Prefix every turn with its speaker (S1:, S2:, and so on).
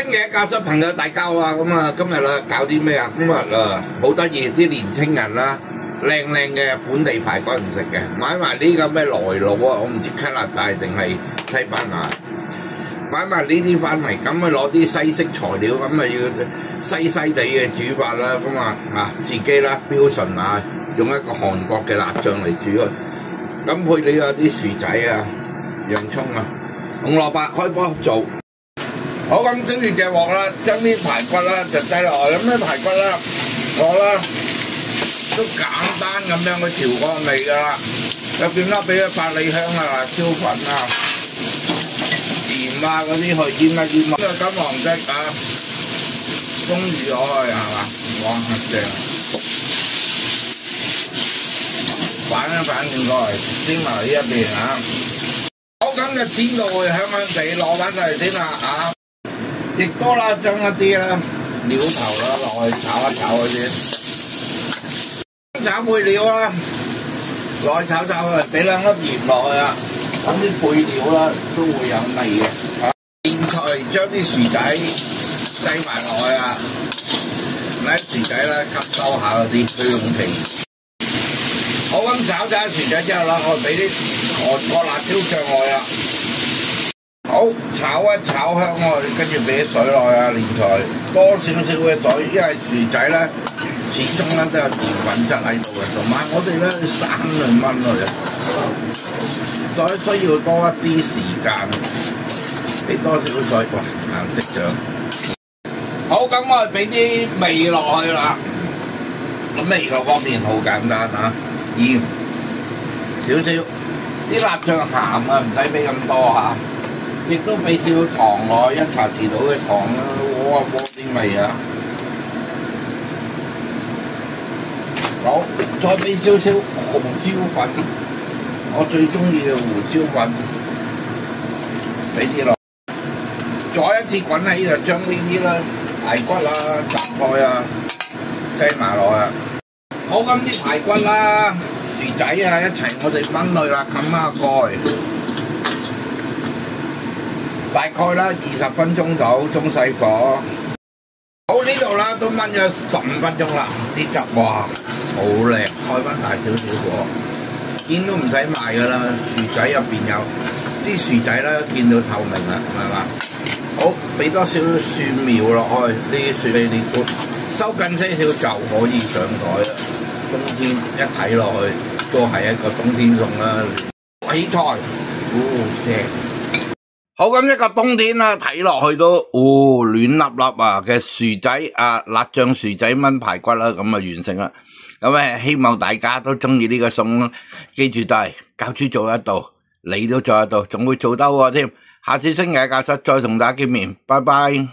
S1: 星嘅教室朋友大家好啊！咁啊，今日啦搞啲咩啊？今日好得意，啲年青人啦，靚嘅本地排骨唔食嘅，買埋呢個咩來佬啊！我唔知加拿大定係西班牙，買埋呢啲翻嚟，咁啊攞啲西式材料，咁啊要西地嘅煮法啦，咁啊自己啦標準啊，用一個韓國嘅辣醬嚟煮啊，咁配呢個啲薯仔啊、洋葱啊、紅蘿蔔開波做。好，咁跟住隻鑊啦，將啲排骨啦就擠落去，咁啲排骨啦，我啦都簡單咁樣去調個味噶啦，有見啦，俾啲百里香啊、辣椒粉啊、鹽啊嗰啲去醃一醃，金黃色啊，封住咗佢係嘛，哇正！反一反轉過嚟，煎埋呢一邊啊，好，咁就煎到佢香香地，攞翻上嚟先啦啊！亦都啦，將一啲啦料頭啦落去炒一炒佢先，炒配料啦，落去炒佢，俾兩粒鹽落去啊，咁啲配料啦都會有味嘅。現在將啲薯仔擠埋落去啊，啲薯仔啦吸收下嗰啲香氣。好，咁炒晒薯仔之後啦，我俾啲韓國辣椒醬落去啦。好，炒一炒香佢，跟住俾啲水落去啊，連菜多少少嘅水，因為薯仔咧始終咧都有澱粉質喺度嘅，同埋我哋咧3兩蚊佢，所以需要多一啲時間，俾多少水，哇顏色咗。好，咁我哋俾啲味落去啦，咁味嘅方面好簡單啊，鹽少少，啲辣醬鹹啊，唔使俾咁多嚇。亦都俾少少糖落去，1茶匙到嘅糖啦，鍋啲味啊！好，再俾少少胡椒粉，我最中意嘅胡椒粉，俾啲落，再一次滾起就將呢啲啦排骨啊、雜菜啊擠埋落去。好，咁啲排骨啦、薯仔啊一齊我哋分類啦，冚下蓋。大概啦20分鐘到，中細火。好，呢度啦都燜咗15分鐘啦，啲汁哇好靚，開翻大少少火，見都唔使賣噶啦，薯仔入邊有啲薯仔啦，見到透明啦，係嘛？好，俾多少少蒜苗落去，呢啲蒜呢啲菇收緊些少就可以上台啦。冬天一睇落去都係一個冬天餸啦，鬼菜，正。好，咁一個冬天啦，睇落去都暖粒粒啊嘅薯仔啊，辣醬薯仔炆排骨啦，咁啊完成啦。咁希望大家都中意呢個餸啦，記住都係教主做得到，你都做得到，仲會做得好添。下次星期教室再同大家見面，拜拜。